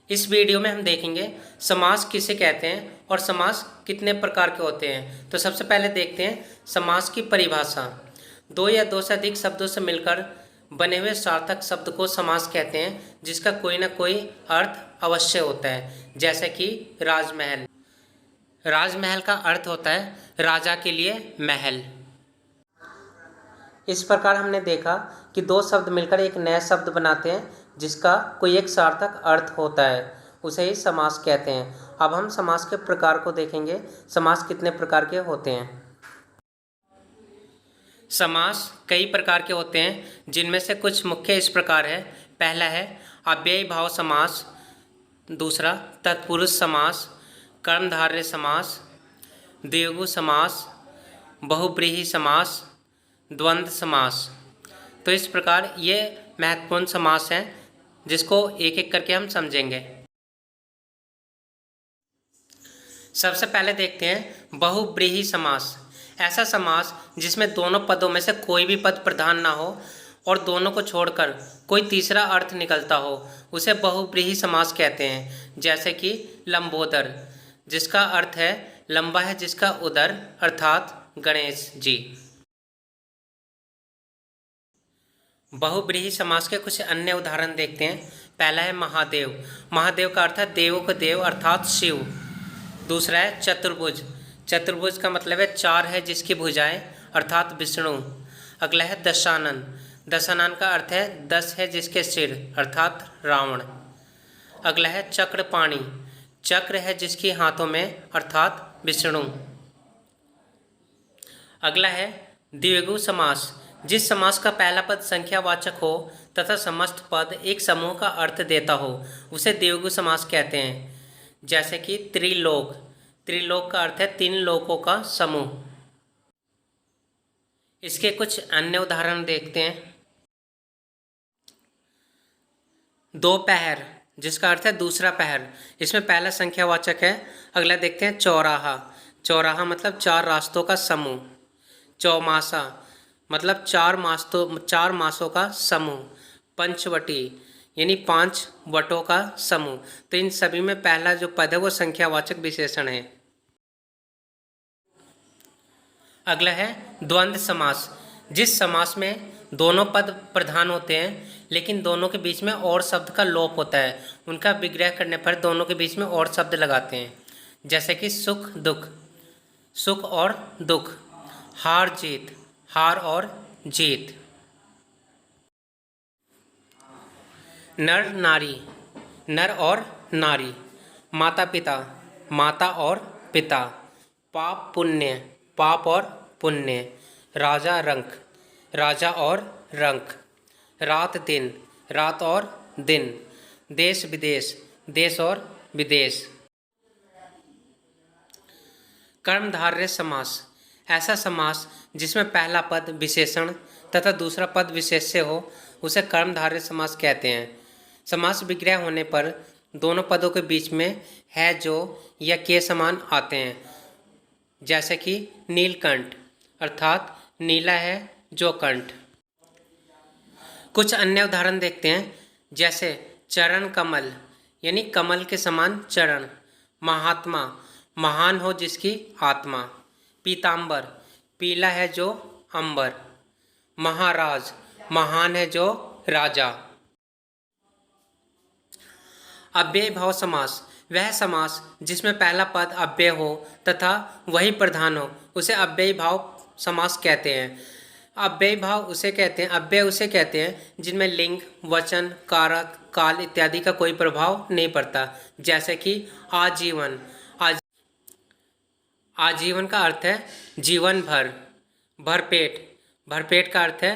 इस वीडियो में हम देखेंगे समास किसे कहते हैं और समास कितने प्रकार के होते हैं। तो सबसे पहले देखते हैं समास की परिभाषा। दो या दो से अधिक शब्दों से मिलकर बने हुए सार्थक शब्द को समास कहते हैं, जिसका कोई ना कोई अर्थ अवश्य होता है। जैसे कि राजमहल। राजमहल का अर्थ होता है राजा के लिए महल। इस प्रकार हमने देखा कि दो शब्द मिलकर एक नया शब्द बनाते हैं, जिसका कोई एक सार्थक अर्थ होता है, उसे ही समास कहते हैं। अब हम समास के प्रकार को देखेंगे, समास कितने प्रकार के होते हैं। समास कई प्रकार के होते हैं, जिनमें से कुछ मुख्य इस प्रकार है। पहला है अव्ययी भाव समास, दूसरा तत्पुरुष समास, कर्मधारय समास, द्विगु समास, बहुव्रीहि समास, द्वंद्व समास। तो इस प्रकार ये महत्वपूर्ण समास हैं, जिसको एक एक करके हम समझेंगे। सबसे पहले देखते हैं बहुव्रीहि समास। ऐसा समास जिसमें दोनों पदों में से कोई भी पद प्रधान ना हो और दोनों को छोड़कर कोई तीसरा अर्थ निकलता हो, उसे बहुव्रीहि समास कहते हैं। जैसे कि लंबोदर, जिसका अर्थ है लंबा है जिसका उदर, अर्थात गणेश जी। बहुव्रीहि समास के कुछ अन्य उदाहरण देखते हैं। पहला है महादेव। महादेव का अर्थ है देवों का देव, अर्थात शिव। दूसरा है चतुर्भुज। चतुर्भुज का मतलब है चार है जिसकी भुजाएं, अर्थात विष्णु। अगला है दशानन। दशानन का अर्थ है 10 है जिसके सिर, अर्थात रावण। अगला है चक्रपाणि। चक्र है जिसकी हाथों में, अर्थात विष्णु। अगला है द्विगु समास। जिस समास का पहला पद संख्यावाचक हो तथा समस्त पद एक समूह का अर्थ देता हो, उसे द्विगु समास कहते हैं। जैसे कि त्रिलोक। त्रिलोक का अर्थ है 3 लोकों का समूह। इसके कुछ अन्य उदाहरण देखते हैं। दोपहर, जिसका अर्थ है दूसरा पहर। इसमें पहला संख्यावाचक है। अगला देखते हैं चौराहा। चौराहा मतलब 4 रास्तों का समूह। चौमासा मतलब 4 मासों का समूह। पंचवटी यानी 5 वटों का समूह। तो इन सभी में पहला जो पद है वो संख्यावाचक विशेषण है। अगला है द्वंद्व समास। जिस समास में दोनों पद प्रधान होते हैं लेकिन दोनों के बीच में और शब्द का लोप होता है, उनका विग्रह करने पर दोनों के बीच में और शब्द लगाते हैं। जैसे कि सुख दुख, सुख और दुख। हार जीत, हार और जीत। नर नारी, नर और नारी। माता पिता, माता और पिता। पाप पुण्य, पाप और पुण्य। राजा रंक, राजा और रंक। रात दिन, रात और दिन। देश विदेश, देश और विदेश। कर्मधारय समास। ऐसा समास जिसमें पहला पद विशेषण तथा दूसरा पद विशेष्य हो, उसे कर्मधारय समास कहते हैं। समास विग्रह होने पर दोनों पदों के बीच में है जो या के समान आते हैं। जैसे कि नीलकंठ, अर्थात नीला है जो कंठ। कुछ अन्य उदाहरण देखते हैं। जैसे चरण कमल यानी कमल के समान चरण। महात्मा, महान हो जिसकी आत्मा। पीतांबर, पीला है जो अंबर। महाराज, महान है जो राजा। अव्ययी भाव समास। वह समास जिसमें पहला पद अव्यय हो तथा वही प्रधान हो, उसे अव्ययी भाव समास कहते हैं। अव्ययी भाव उसे कहते हैं, अव्यय उसे कहते हैं जिनमें लिंग, वचन, कारक, काल इत्यादि का कोई प्रभाव नहीं पड़ता। जैसे कि आजीवन। आजीवन का अर्थ है जीवन भर। भरपेट, भरपेट का अर्थ है